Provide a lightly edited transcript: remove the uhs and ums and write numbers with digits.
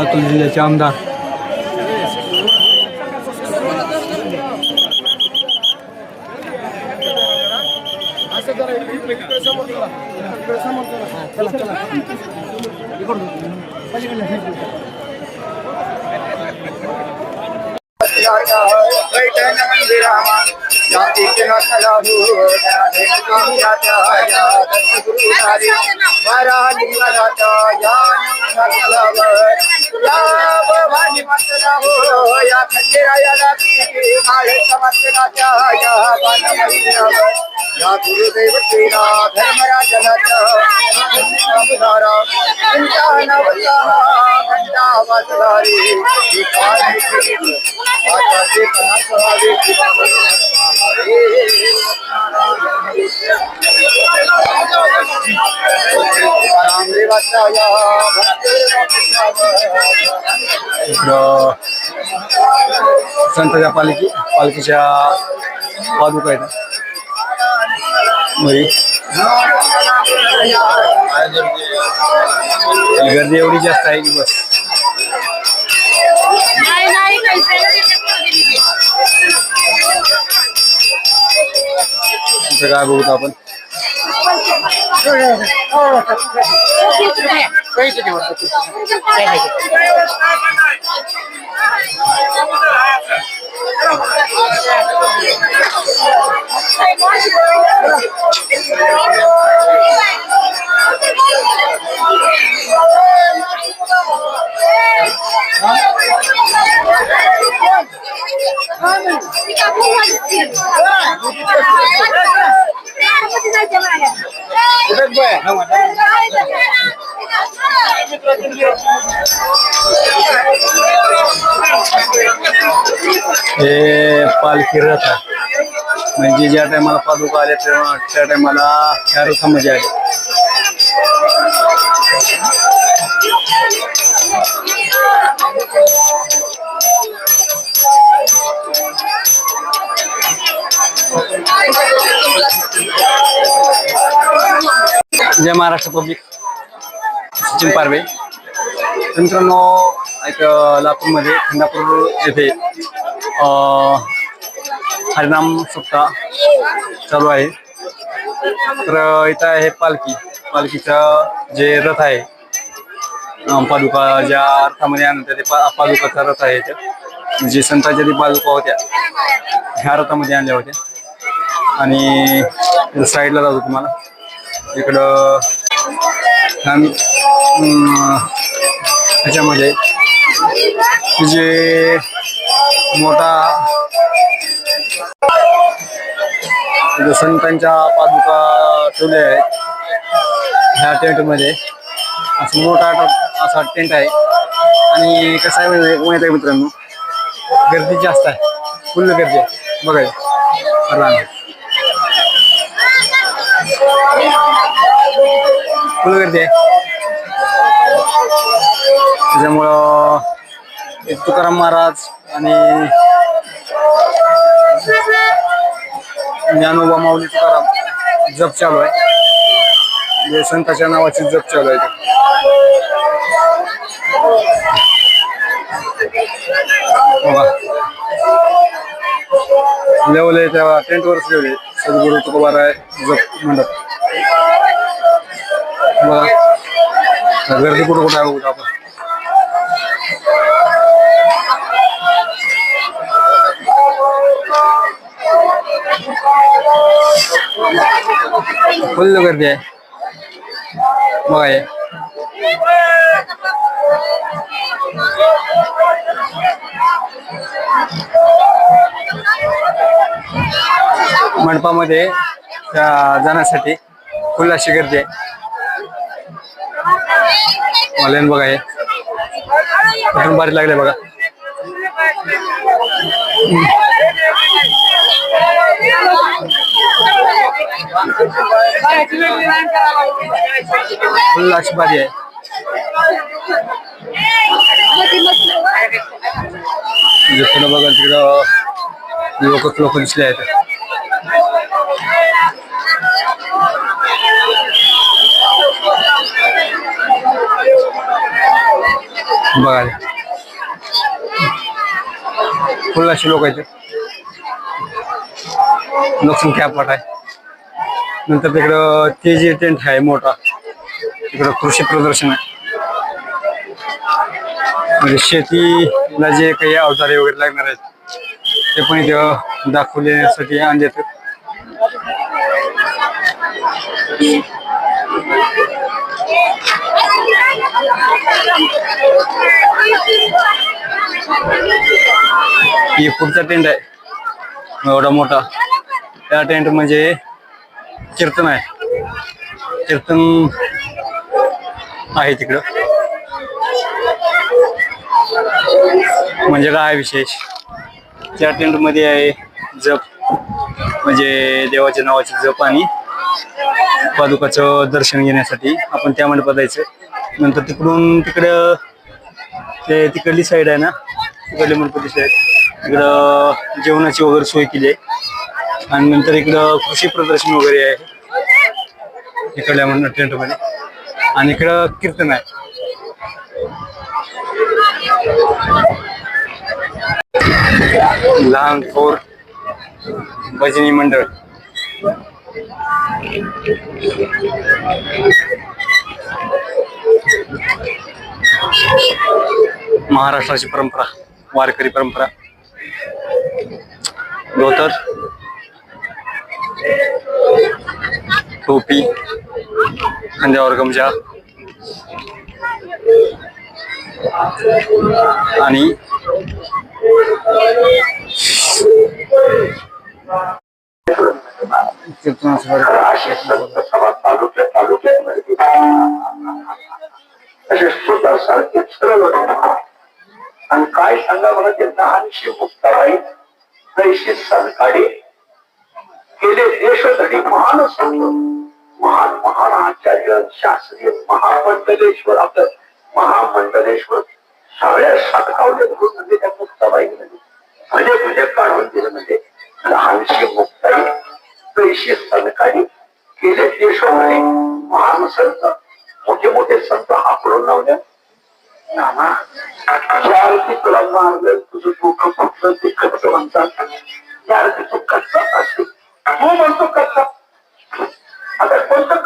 लातूर जिल्ह्याचे आमदार या गुरुदेव श्रीरा धर्मराजनाचा घंटा वाजणारी संतांच्या पालखीच्या पादुका आहेत गर्दी एवढी जास्त आहे की बस काय बघतो आपण हे पालखी रथ आहे म्हणजे ज्या टायमाला पादुका आल्या त्या टायमाला त्या रथामध्ये आले जय महाराष्ट्र पब्लिक सचिन पारवे तर मित्रांनो एक लातूरमध्ये खंडापूर येथे हरिनाम सप्ताह चालू आहे तर इथं आहे पालखीचा जे रथ आहे पादुका ज्या अर्थामध्ये आणतात ते पादुकाचा रथ आहे म्हणजे संतांच्या जी पादुका होत्या ह्या रथामध्ये आणल्या होत्या आणि साईडला जातो तुम्हाला इकडं ह्याच्यामध्ये जे मोठा संतांच्या पादुका ठेवल्या आहेत ह्या टेंटमध्ये असं मोठा असा टेंट आहे आणि कसं आहे माहिती आहे मित्रांनो गर्दी जास्त आहे फुल गर्दी आहे बघायला फुल गर्दी आहे त्याच्यामुळं तुकाराम महाराज आणि ज्ञानोबा माऊली तुकाराम जप चालू आहे म्हणजे संतांच्या नावाची जप चालू आहे लेवल त्या टेंटवरच लेवले सद्गुरू तुकोबाराय जप मंडप बघा गर्दी कुठं कुठं आहे बघू आपण फुल गर्दी आहे बघा हे मंडपामध्ये जाण्यासाठी फुल अशी गर्दी आहे मला बघा हे कुठून बारी लागले बघा फुल अशी बारी आहे पुढं बघा तिकडं लोक दिसले आहेत बघा फुल अशी लोक आहेत लोकसंख्या पट आहे. नंतर तिकडं ते जे टेंट आहे मोठा तिकडं कृषी प्रदर्शन आहे. म्हणजे शेतीला जे काही अवजारे वगैरे लागणार आहेत ते पण इथं दाखवण्यासाठी आणलेत. ही पुढचा टेंट आहे एवढा मोठा. त्या टेंट म्हणजे कीर्तन आहे. कीर्तन आहे तिकडं. म्हणजे काय विशेष त्या टेंट मध्ये आहे जप म्हणजे देवाच्या नावाचे जप आणि पादुकाचं दर्शन घेण्यासाठी आपण त्या मंडपात जायचं. नंतर तिकडून तिकडं ते तिकडली साईड आहे ना तिकडली मंडपाची साईड तिकडं जेवणाची वगैरे सोय केली आहे. आणि नंतर इकडं कृषी प्रदर्शन वगैरे आहे इकडल्या टेंट मध्ये. आणि इकडं कीर्तन आहे. लहान थोर भजनी मंडळ. महाराष्ट्राची परंपरा वारकरी परंपरा. धोतर टोपी खांद्यावर गमजा आणि आणि काय सांगा मला ते लहानशी मुक्ताबाई जैशी सरकारी केले देशधडी महान संत महान महान आचार्य शास्त्रीय महामंडलेश्वर आपलं महामंडलेश्वर सगळ्या सटकावले धरून म्हणजे त्या मुक्ताबाई म्हणजे तुझे काढून दिलं म्हणजे लहानशी मुक्ताई जैशी सरकारी केले देशधडी महान संत मोठे मोठे संत हाकडून लावले. ज्या अर्थी तुला मारलं तुझं डोकं फुटलं ते खर्च म्हणतात त्या अर्थी तू कच्चा असते तू म्हणतो कच्चा. आता कोणतं